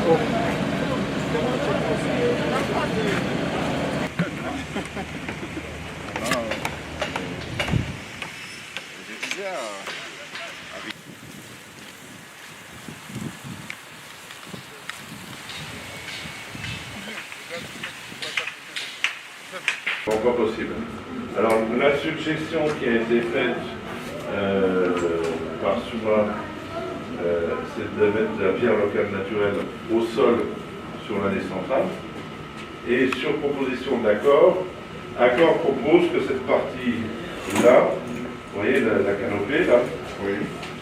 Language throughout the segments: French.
Encore possible. Alors la suggestion qui a été faite par Souma, c'est de mettre la pierre locale naturelle au sol sur l'allée centrale. Et sur proposition d'Accor, Accor propose que cette partie-là, vous voyez la canopée là, oui,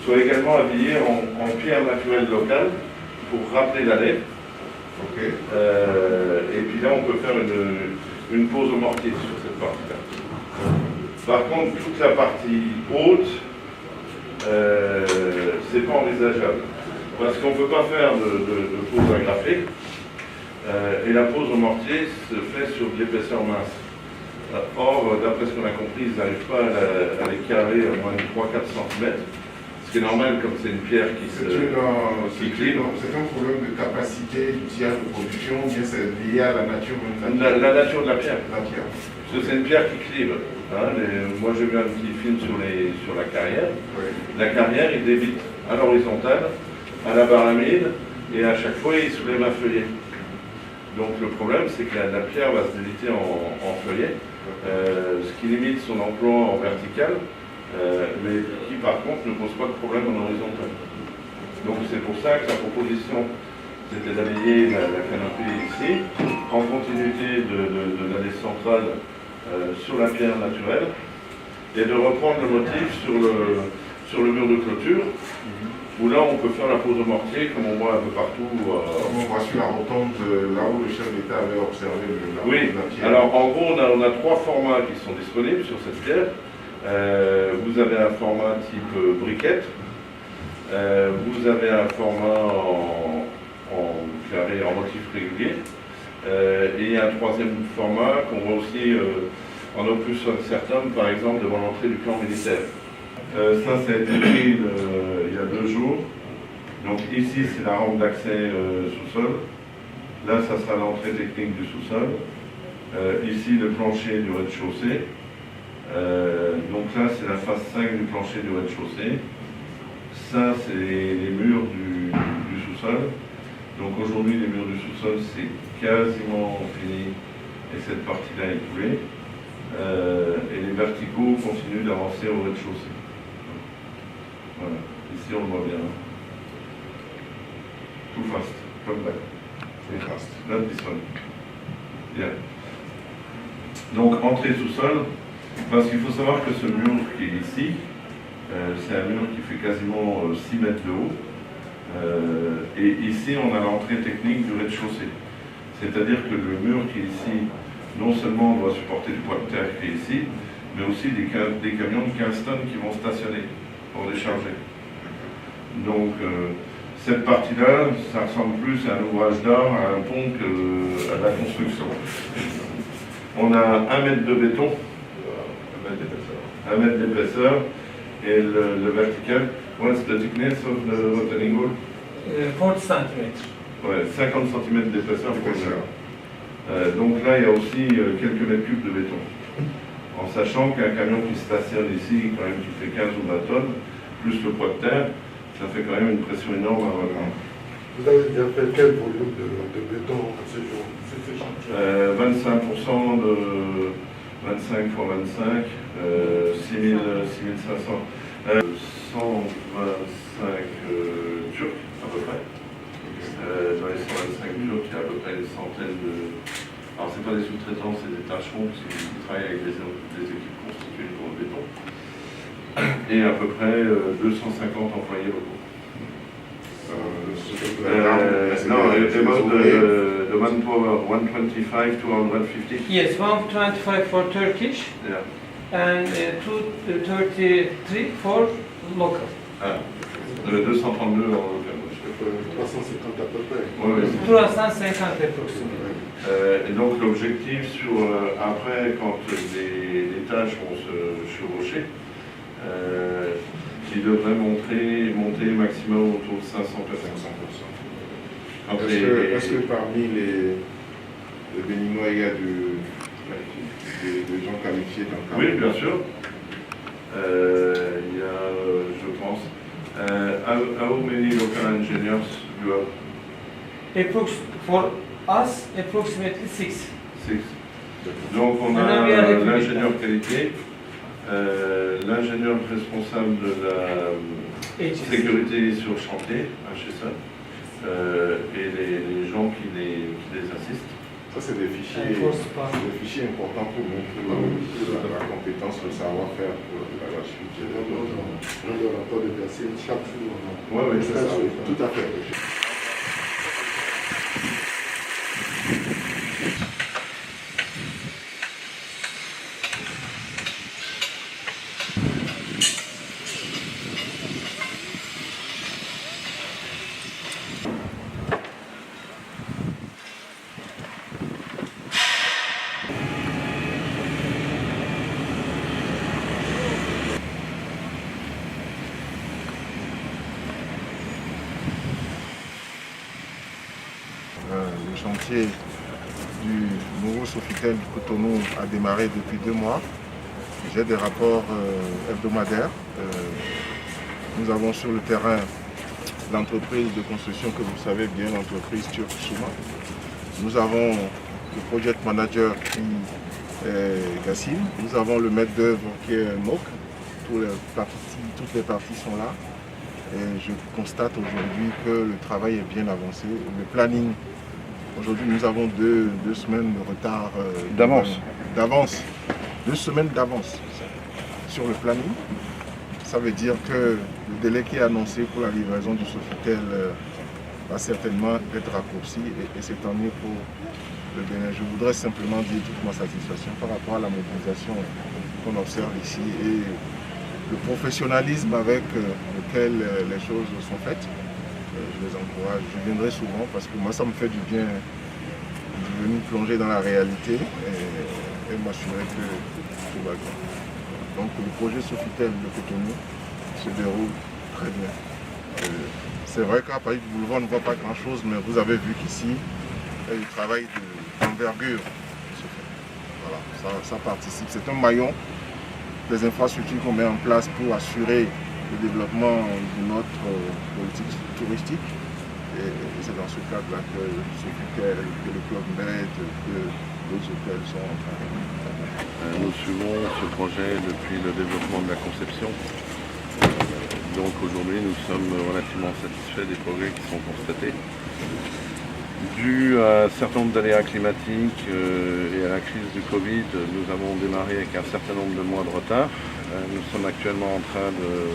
soit également habillée en pierre naturelle locale pour rappeler l'allée. Okay. Et puis là, on peut faire une pose au mortier sur cette partie-là. Par contre, toute la partie haute, c'est pas envisageable. Parce qu'on ne peut pas faire de pose agrafée. Et la pose au mortier se fait sur de l'épaisseur mince. Or, d'après ce qu'on a compris, ils n'arrivent pas à les carrer à moins de 3-4 cm. Ce qui est normal, comme c'est une pierre qui clive. C'est un problème de capacité d'outillage de production, ou bien c'est lié à la nature de la nature de la pierre. La pierre. Parce que c'est une pierre qui clive. Hein, moi j'ai vu un petit film sur la carrière. Oui. La carrière, il débite à l'horizontale, à la baramide, et à chaque fois il soulève un feuillet. Donc le problème, c'est que la pierre va se déliter en feuillet, ce qui limite son emploi en vertical, mais qui par contre ne pose pas de problème en horizontal. Donc c'est pour ça que la proposition, c'était d'habiller la canopée ici, en continuité de l'allée centrale sur la pierre naturelle, et de reprendre le motif sur le mur de clôture, où là on peut faire la pose au mortier, comme on voit un peu partout. On voit sur la rotonde, là où le chef d'État avait observé la pierre. Alors en gros on a 3 formats qui sont disponibles sur cette pierre. Vous avez un format type briquette, vous avez un format en carré, en motif régulier, et un troisième format qu'on voit aussi en opus incertum, par exemple devant l'entrée du camp militaire. Ça a été pris il y a 2 jours. Donc ici c'est la rampe d'accès sous-sol. Là ça sera l'entrée technique du sous-sol. Ici le plancher du rez-de-chaussée. Donc là c'est la face 5 du plancher du rez-de-chaussée. Ça c'est les murs du sous-sol. Donc aujourd'hui les murs du sous-sol c'est quasiment fini et cette partie-là est coulée. Et les verticaux continuent d'avancer au rez-de-chaussée. Voilà, ici on le voit bien. Too fast, come back. Too fast. Not this one. Yeah. Donc entrée sous-sol, parce qu'il faut savoir que ce mur qui est ici, c'est un mur qui fait quasiment 6 mètres de haut. Et ici on a l'entrée technique du rez-de-chaussée. C'est-à-dire que le mur qui est ici, non seulement doit supporter le poids de terre qui est ici, mais aussi des camions de 15 tonnes qui vont stationner pour décharger. Donc cette partie-là, ça ressemble plus à un ouvrage d'art, à un pont qu'à la construction. On a 1 mètre de béton, 1 mètre d'épaisseur, et le vertical, what's the thickness of the retaining wall? 40 cm. Ouais, 50 cm d'épaisseur. Donc là, il y a aussi quelques mètres cubes de béton. En sachant qu'un camion qui stationne ici, quand même, qui fait 15 ou 20 tonnes, plus le poids de terre, ça fait quand même une pression énorme à reprendre. Vous avez déjà fait quel volume de béton à ce jour? 25% de 25 x 25, 6500. 125 turcs, à peu près. Dans les 125 turcs, il y a à peu près une centaine de... Alors, ce n'est pas des sous-traitants, c'est des tâcherons, parce qu'ils travaillent avec des équipes constituées pour le béton. Et à peu près 250 employés locaux. No, the manpower 125 to 150. Yes, 125 for Turkish, Yeah. and 233 for local. Ah, 232 en local. 350 à peu près. Oui, oui. 350 approximately. Et donc l'objectif après quand les tâches vont se chevaucher, qui devrait monter maximum autour de 500 personnes. Entre Est-ce que parmi les Béninois, il y a des gens qualifiés dans le cadre? Oui, bien sûr. Il y a, je pense, how many local engineers you have? For us, approximately 6. Six. Donc on a Maintenant, we are happy with l'ingénieur qualité, l'ingénieur responsable de la sécurité sur chantier, HSE, et les gens qui les assistent. Ça, c'est des fichiers importants pour nous, pour la compétence, le savoir-faire pour la suite. Dans le rapport de Bercy, chaque jour, Oui, oui, C'est ça, oui, tout à fait. Le chantier du nouveau Sofitel du Cotonou a démarré depuis 2 mois. J'ai des rapports hebdomadaires. Nous avons sur le terrain l'entreprise de construction que vous savez bien, l'entreprise Turk Souma. Nous avons le project manager qui est Gassim. Nous avons le maître d'œuvre qui est MOC. Toutes les parties sont là. Et je constate aujourd'hui que le travail est bien avancé. Le planning, aujourd'hui nous avons deux semaines de retard. D'avance. 2 semaines d'avance sur le planning. Ça veut dire que le délai qui est annoncé pour la livraison du Sofitel va certainement être raccourci et c'est tant mieux pour le Bénin. Je voudrais simplement dire toute ma satisfaction par rapport à la mobilisation qu'on observe ici et le professionnalisme avec lequel les choses sont faites. Je les encourage. Je viendrai souvent parce que moi ça me fait du bien de venir plonger dans la réalité et m'assurer que tout va bien. Donc le projet Sofitel de Cotonou se déroule très bien. C'est vrai qu'à Paris du Boulevard on ne voit pas grand chose, mais vous avez vu qu'ici, il y a du travail d'envergure qui se fait. Voilà, ça participe. C'est un maillon des infrastructures qu'on met en place pour assurer le développement de notre politique touristique. Et c'est dans ce cadre-là que Sofitel, que le Club Med, que d'autres hôtels sont en train de. Nous suivons ce projet depuis le développement de la conception. Donc aujourd'hui, nous sommes relativement satisfaits des progrès qui sont constatés. Dû à un certain nombre d'aléas climatiques et à la crise du Covid, nous avons démarré avec un certain nombre de mois de retard. Nous sommes actuellement en train de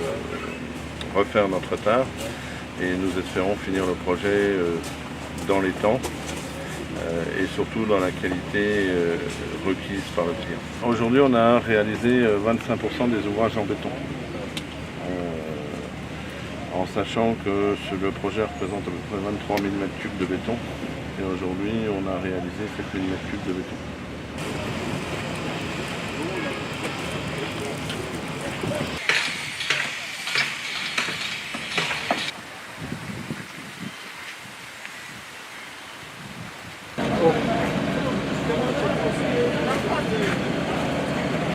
refaire notre retard et nous espérons finir le projet dans les temps. Et surtout dans la qualité requise par le client. Aujourd'hui, on a réalisé 25% des ouvrages en béton, en sachant que le projet représente à peu près 23 000 m3 de béton, et aujourd'hui, on a réalisé 7 000 m3 de béton.